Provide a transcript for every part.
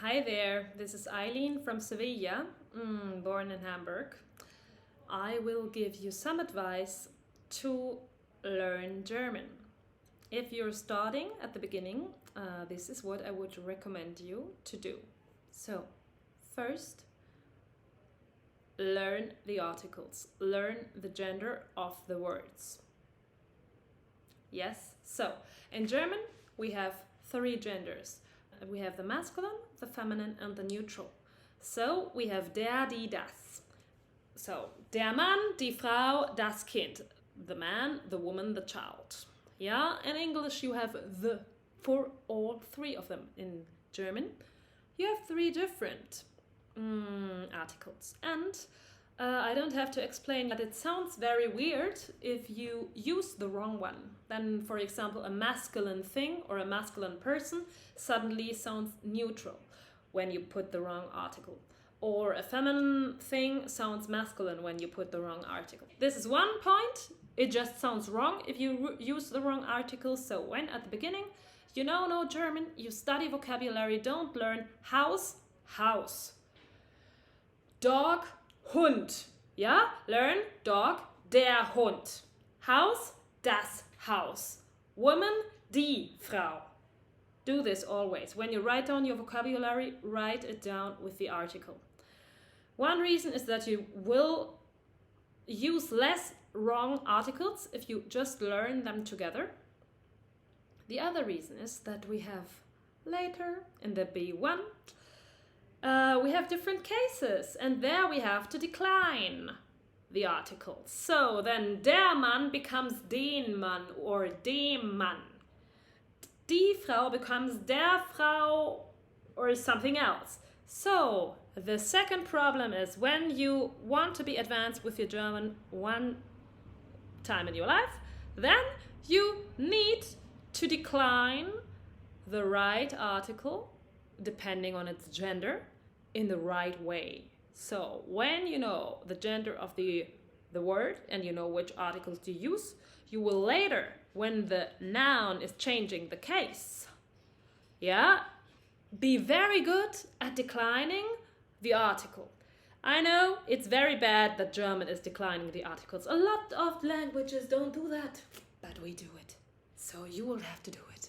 Hi there, this is Eileen from Sevilla, born in Hamburg. I will give you some advice to learn German. If you're starting at the beginning, this is what I would recommend you to do. So, first, learn the articles, learn the gender of the words. Yes, so in German we have 3 genders. We have the masculine, the feminine, and the neutral. So we have der, die, das. So der Mann, die Frau, das Kind. The man, the woman, the child. Yeah, in English you have the for all 3 of them. In German you have 3 different articles. And I don't have to explain that it sounds very weird if you use the wrong one. Then, for example, a masculine thing or a masculine person suddenly sounds neutral when you put the wrong article. Or a feminine thing sounds masculine when you put the wrong article. This is one point. It just sounds wrong if you use the wrong article. So when at the beginning you know German, you study vocabulary, don't learn house, house. Dog, Hund. Ja, learn dog, der Hund. Haus, das Haus. Woman, die Frau. Do this always. When you write down your vocabulary, write it down with the article. One reason is that you will use less wrong articles if you just learn them together. The other reason is that we have later in the B1 we have different cases, and there we have to decline the articles. So then der Mann becomes den Mann or dem Mann. Die Frau becomes der Frau or something else. So the second problem is when you want to be advanced with your German one time in your life, then you need to decline the right article depending on its gender in the right way. So when you know the gender of the word and you know which articles to use, you will later, when the noun is changing the case, be very good at declining the article. I know it's very bad that German is declining the articles. A lot of languages don't do that, but we do it. So you will have to do it.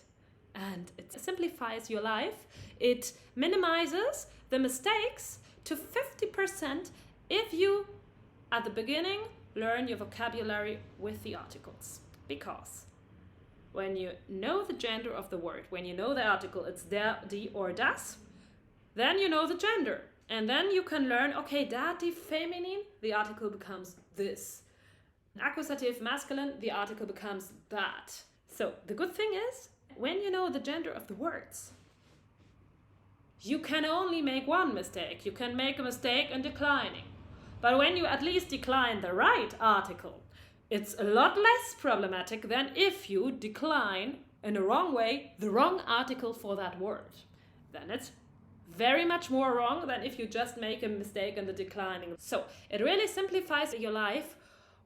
And it simplifies your life. It minimizes the mistakes to 50% if you, at the beginning, learn your vocabulary with the articles. Because when you know the gender of the word, when you know the article, it's der, die, or das, then you know the gender. And then you can learn, okay, dative feminine, the article becomes this. Accusative masculine, the article becomes that. So the good thing is, when you know the gender of the words, you can only make one mistake. You can make a mistake in declining. But when you at least decline the right article, it's a lot less problematic than if you decline in a wrong way the wrong article for that word. Then it's very much more wrong than if you just make a mistake in the declining. So it really simplifies your life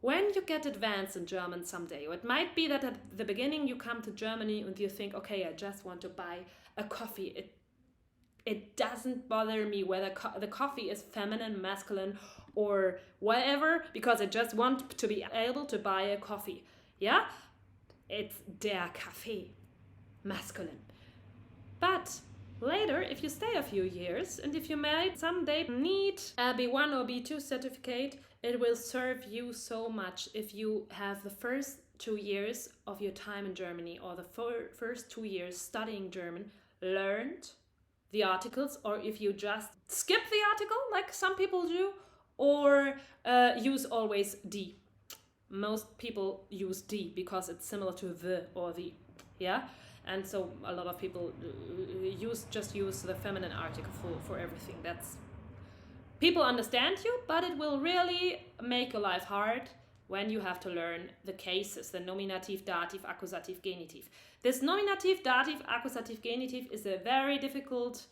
when you get advanced in German someday. It might be that at the beginning you come to Germany and you think, okay, I just want to buy a coffee. It doesn't bother me whether the coffee is feminine, masculine, or whatever, because I just want to be able to buy a coffee. Yeah? It's der Kaffee, masculine. But later, if you stay a few years, and if you might someday need a B1 or B2 certificate, it will serve you so much if you have the first 2 years of your time in Germany or the first 2 years studying German learned the articles, or if you just skip the article like some people do, or use always die. Most people use die because it's similar to the or the, and so a lot of people just use the feminine article for everything. That's, people understand you, but it will really make your life hard when you have to learn the cases, the nominative, dative, accusative, genitive. This nominative, dative, accusative, genitive is a very difficult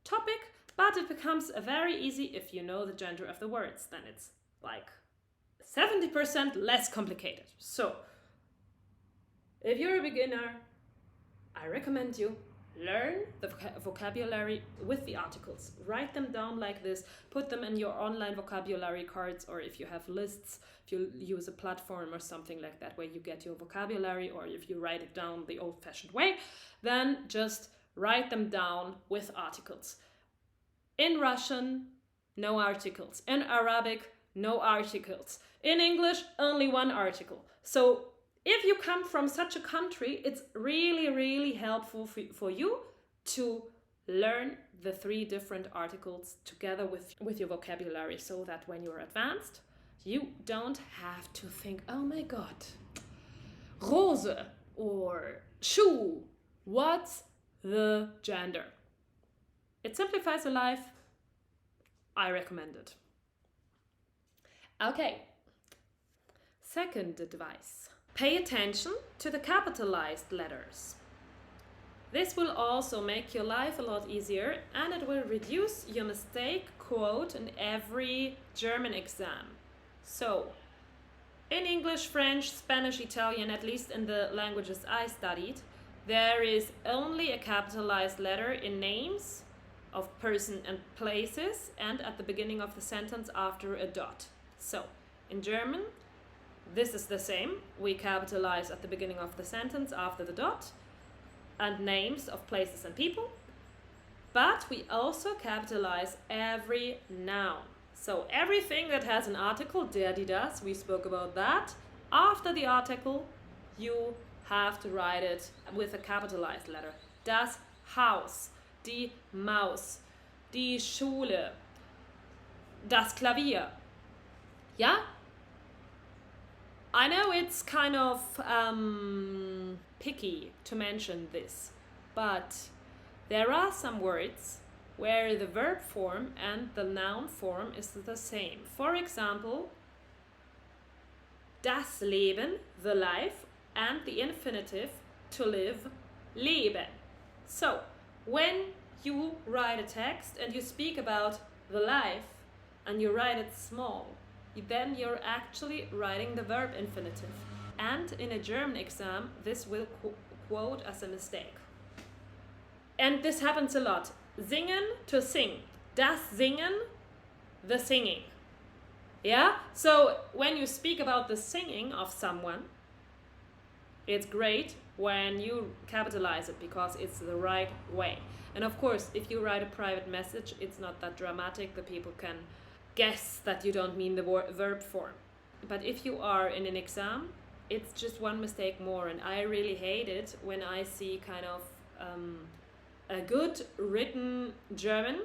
topic, but it becomes very easy if you know the gender of the words. Then it's like 70% less complicated. So, if you're a beginner, I recommend you learn the vocabulary with the articles. Write them down like this, put them in your online vocabulary cards, or if you have lists, if you use a platform or something like that where you get your vocabulary, or if you write it down the old-fashioned way, then just write them down with articles. In Russian, no articles. In Arabic, no articles. In English, only one article. So if you come from such a country, it's really, really helpful for you to learn the 3 different articles together with your vocabulary, so that when you're advanced, you don't have to think, oh my god, Rose or Schuh, what's the gender? It simplifies the life. I recommend it. Okay. Second advice. Pay attention to the capitalized letters. This will also make your life a lot easier, and it will reduce your mistake quote in every German exam. So, in English, French, Spanish, Italian, at least in the languages I studied, there is only a capitalized letter in names of person and places, and at the beginning of the sentence after a dot. So, in German, this is the same. We capitalize at the beginning of the sentence after the dot, and names of places and people. But we also capitalize every noun. So everything that has an article, der, die, das, we spoke about that. After the article, you have to write it with a capitalized letter. Das Haus, die Maus, die Schule, das Klavier. Yeah? I know it's kind of picky to mention this, but there are some words where the verb form and the noun form is the same. For example, das Leben, the life, and the infinitive, to live, leben. So, when you write a text and you speak about the life and you write it small, then you're actually writing the verb infinitive. And in a German exam, this will quote as a mistake. And this happens a lot. Singen to sing. Das Singen, the singing. Yeah? So when you speak about the singing of someone, it's great when you capitalize it because it's the right way. And of course, if you write a private message, it's not that dramatic. The people can guess that you don't mean the verb form. But if you are in an exam, it's just one mistake more. And I really hate it when I see kind of a good written German,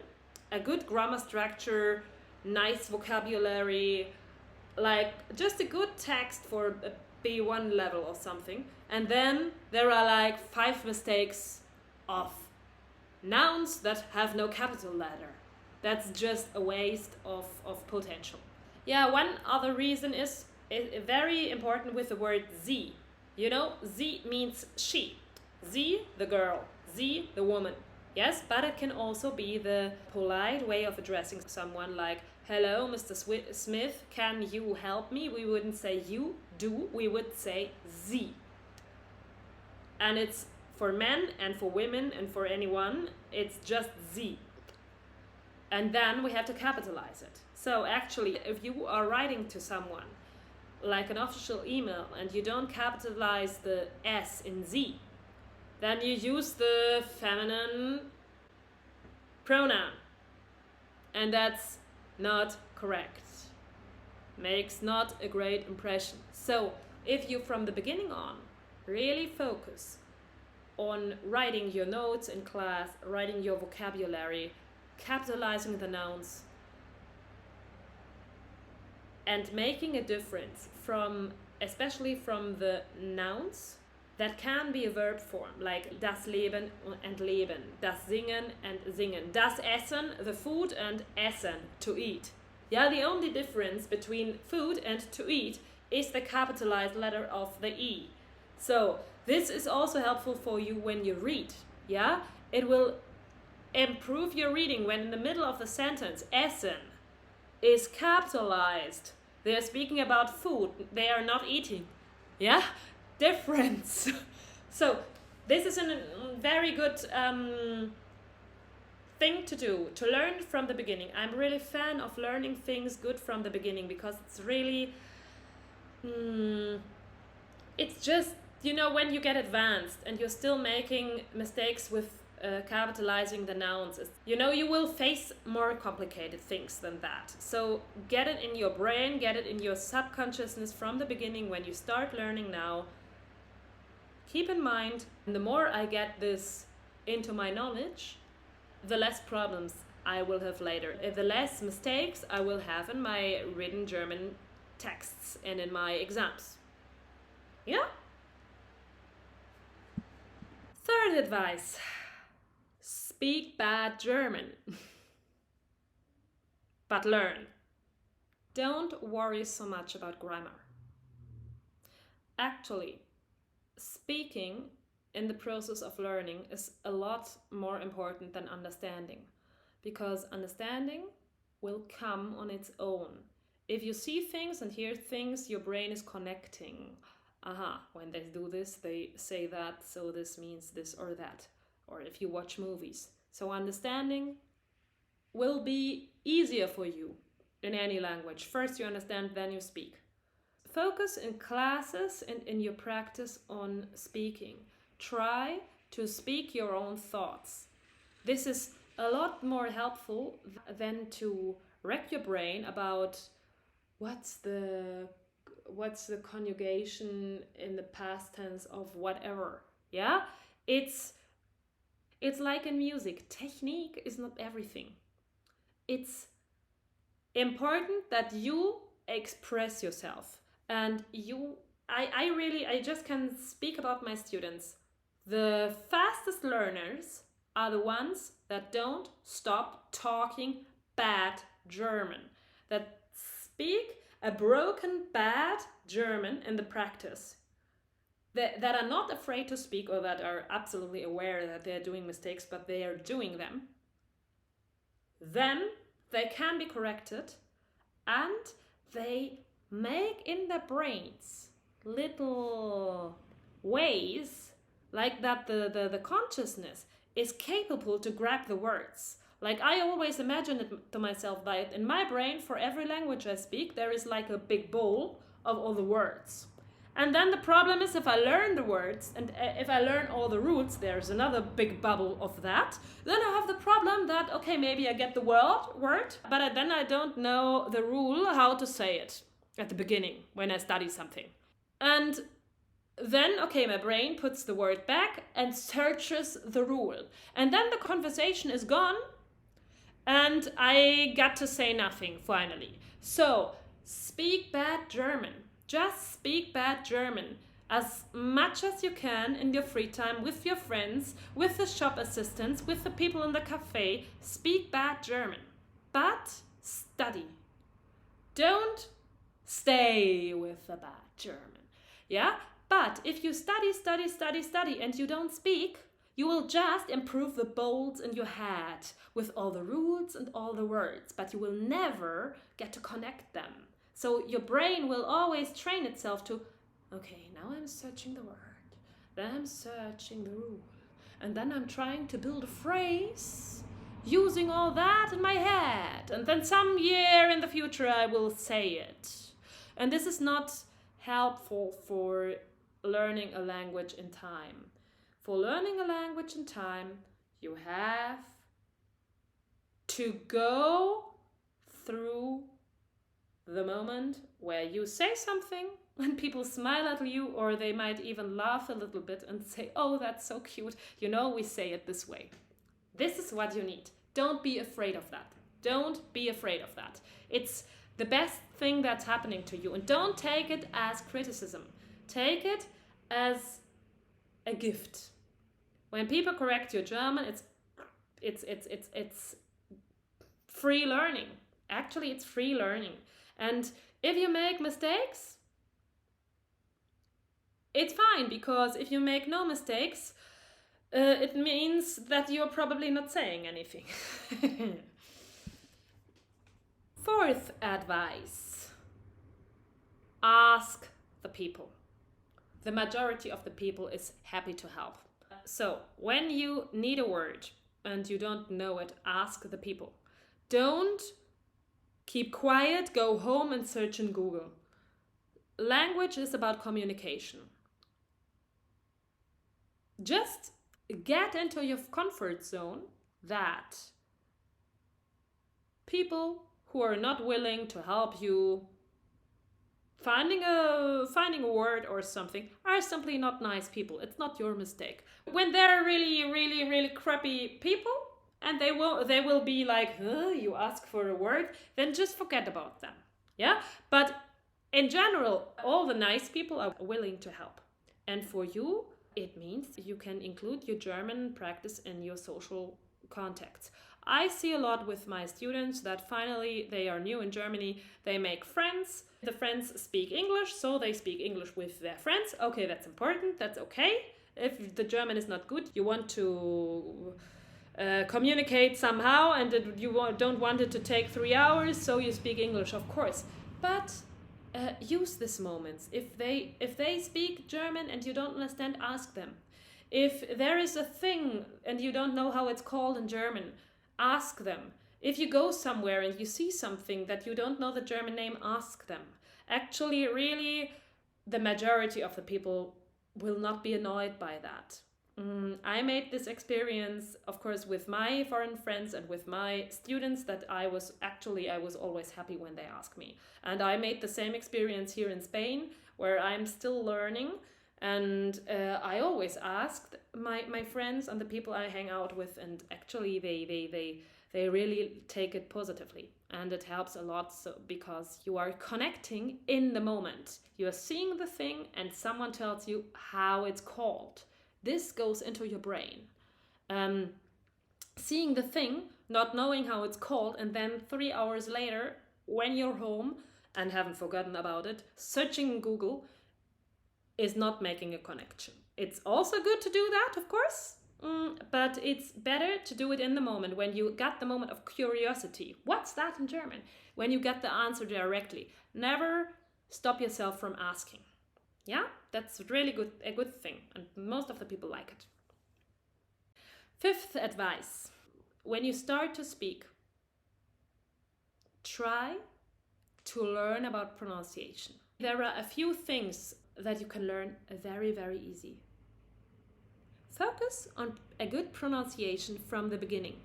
a good grammar structure, nice vocabulary, like just a good text for a B1 level or something. And then there are like 5 mistakes of nouns that have no capital letter. That's just a waste of potential. Yeah, one other reason is very important with the word sie. You know, sie means she. Sie, the girl. Sie, the woman. Yes, but it can also be the polite way of addressing someone, like, hello, Mr. Smith, can you help me? We wouldn't say you do, we would say sie. And it's for men and for women and for anyone, it's just sie. And then we have to capitalize it. So actually, if you are writing to someone, like an official email, and you don't capitalize the S in sie, then you use the feminine pronoun. And that's not correct. Makes not a great impression. So if you from the beginning on really focus on writing your notes in class, writing your vocabulary, capitalizing the nouns, and making a difference from, especially from the nouns that can be a verb form, like das Leben and Leben, das Singen and Singen, das Essen, the food, and Essen, to eat. Yeah, the only difference between food and to eat is the capitalized letter of the E. So this is also helpful for you when you read. Yeah, it will improve your reading when in the middle of the sentence Essen is capitalized. They are speaking about food, they are not eating. Yeah, difference. So This is a very good thing to do, to learn from the beginning. I'm really a fan of learning things good from the beginning, because it's really, it's just, you know, when you get advanced and you're still making mistakes with capitalizing the nouns, you know, you will face more complicated things than that. So get it in your brain, get it in your subconsciousness from the beginning when you start learning now. Keep in mind, the more I get this into my knowledge, the less problems I will have later. The less mistakes I will have in my written German texts and in my exams. Yeah? Third advice. Speak bad German. But learn. Don't worry so much about grammar. Actually, speaking in the process of learning is a lot more important than understanding, because understanding will come on its own. If you see things and hear things, your brain is connecting. When they do this, they say that, so this means this or that. Or if you watch movies. So understanding will be easier for you in any language. First you understand, then you speak. Focus in classes and in your practice on speaking. Try to speak your own thoughts. This is a lot more helpful than to wreck your brain about what's the conjugation in the past tense of whatever. Yeah? It's like in music. Technique is not everything. It's important that you express yourself. And I just can speak about my students. The fastest learners are the ones that don't stop talking bad German, that speak a broken bad German in the practice, that are not afraid to speak, or that are absolutely aware that they're doing mistakes, but they are doing them. Then they can be corrected, and they make in their brains little ways like that the consciousness is capable to grab the words. Like, I always imagine it to myself that in my brain, for every language I speak, there is like a big bowl of all the words. And then the problem is, if I learn the words and if I learn all the roots, there's another big bubble of that. Then I have the problem that, okay, maybe I get the word, but then I don't know the rule how to say it at the beginning when I study something. And then, okay, my brain puts the word back and searches the rule. And then the conversation is gone and I got to say nothing finally. So, speak bad German. Just speak bad German as much as you can in your free time with your friends, with the shop assistants, with the people in the cafe. Speak bad German. But study. Don't stay with the bad German. Yeah? But if you study, and you don't speak, you will just improve the bolts in your head with all the roots and all the words, but you will never get to connect them. So your brain will always train itself to, okay, now I'm searching the word, then I'm searching the rule, and then I'm trying to build a phrase using all that in my head, and then some year in the future I will say it. And this is not helpful for learning a language in time. For learning a language in time, you have to go through the moment where you say something and people smile at you, or they might even laugh a little bit and say, oh, that's so cute. You know, we say it this way. This is what you need. Don't be afraid of that. Don't be afraid of that. It's the best thing that's happening to you. And don't take it as criticism. Take it as a gift. When people correct your German, it's free learning. Actually, it's free learning. And if you make mistakes, it's fine, because if you make no mistakes, it means that you're probably not saying anything. Fourth advice: ask the people. The majority of the people is happy to help. So when you need a word and you don't know it, ask the people. Don't keep quiet, go home and search in Google. Language is about communication. Just get into your comfort zone that people who are not willing to help you finding a word or something are simply not nice people. It's not your mistake. When they're really crappy people and they will be like, you ask for a word, then just forget about them. Yeah? But in general, all the nice people are willing to help. And for you, it means you can include your German practice in your social contacts. I see a lot with my students that finally they are new in Germany, they make friends. The friends speak English, so they speak English with their friends. Okay, that's important, that's okay. If the German is not good, you want to communicate somehow and don't want it to take 3 hours, so you speak English, of course. But use these moments. If they speak German and you don't understand, ask them. If there is a thing and you don't know how it's called in German, ask them. If you go somewhere and you see something that you don't know the German name, ask them. Actually, really, the majority of the people will not be annoyed by that. I made this experience, of course, with my foreign friends and with my students that I was always happy when they asked me. And I made the same experience here in Spain, where I'm still learning. And I always asked my friends and the people I hang out with, and actually they really take it positively. And it helps a lot because you are connecting in the moment. You are seeing the thing and someone tells you how it's called. This goes into your brain. Seeing the thing, not knowing how it's called, and then 3 hours later, when you're home and haven't forgotten about it, searching Google is not making a connection. It's also good to do that, of course, but it's better to do it in the moment when you got the moment of curiosity. What's that in German? When you get the answer directly. Never stop yourself from asking. Yeah, that's really a good thing, and most of the people like it. Fifth advice: when you start to speak, try to learn about pronunciation. There are a few things that you can learn very easy. Focus on a good pronunciation from the beginning.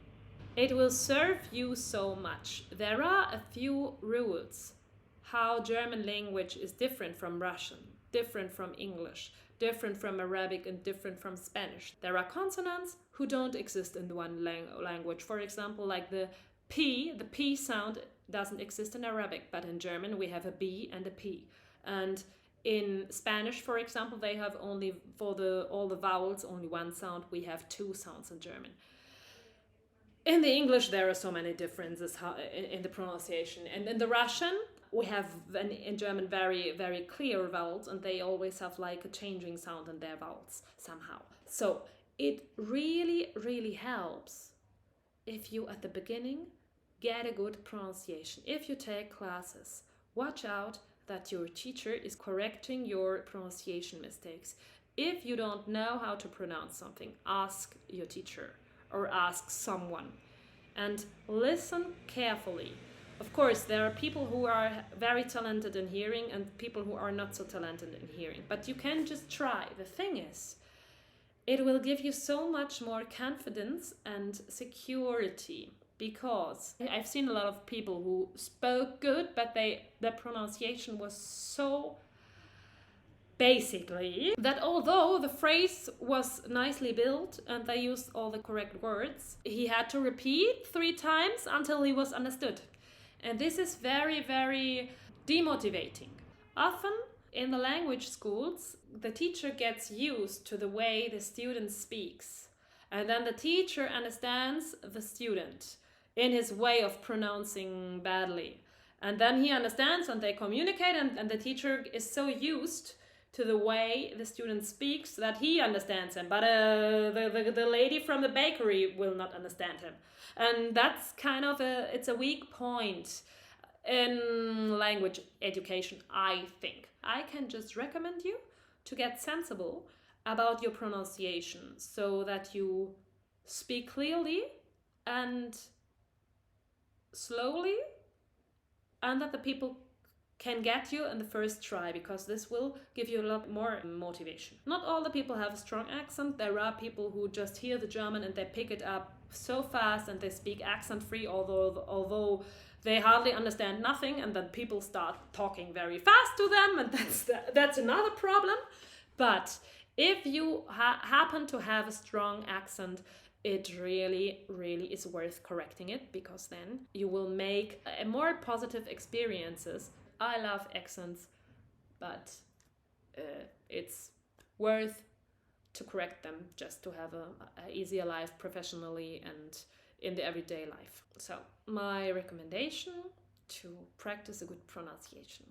It will serve you so much. There are a few rules how German language is different from Russian, different from English, different from Arabic, and different from Spanish. There are consonants who don't exist in the one language. For example, like the P sound doesn't exist in Arabic, but in German we have a B and a P. And in Spanish, for example, they have only, for all the vowels, only one sound. We have 2 sounds in German. In the English, there are so many differences in the pronunciation. And in the Russian, we have, in German, very clear vowels, and they always have like a changing sound in their vowels somehow. So it really helps if you, at the beginning, get a good pronunciation. If you take classes, watch out that your teacher is correcting your pronunciation mistakes. If you don't know how to pronounce something, ask your teacher or ask someone and listen carefully. Of course, there are people who are very talented in hearing and people who are not so talented in hearing, but you can just try. The thing is, it will give you so much more confidence and security. Because I've seen a lot of people who spoke good, but their pronunciation was so basically that although the phrase was nicely built and they used all the correct words, he had to repeat 3 times until he was understood. And this is very demotivating. Often in the language schools, the teacher gets used to the way the student speaks. And then the teacher understands the student in his way of pronouncing badly. And then he understands and they communicate, and the teacher is so used to the way the student speaks that he understands him. But the lady from the bakery will not understand him. And that's kind of it's a weak point in language education, I think. I can just recommend you to get sensible about your pronunciation so that you speak clearly and slowly, and that the people can get you in the first try, because this will give you a lot more motivation. Not all the people have a strong accent. There are people who just hear the German and they pick it up so fast and they speak accent free, although they hardly understand nothing, and then people start talking very fast to them, and that's another problem. But if you happen to have a strong accent, it really, really is worth correcting it, because then you will make more positive experiences. I love accents, but it's worth to correct them just to have a easier life professionally and in the everyday life. So my recommendation: to practice a good pronunciation.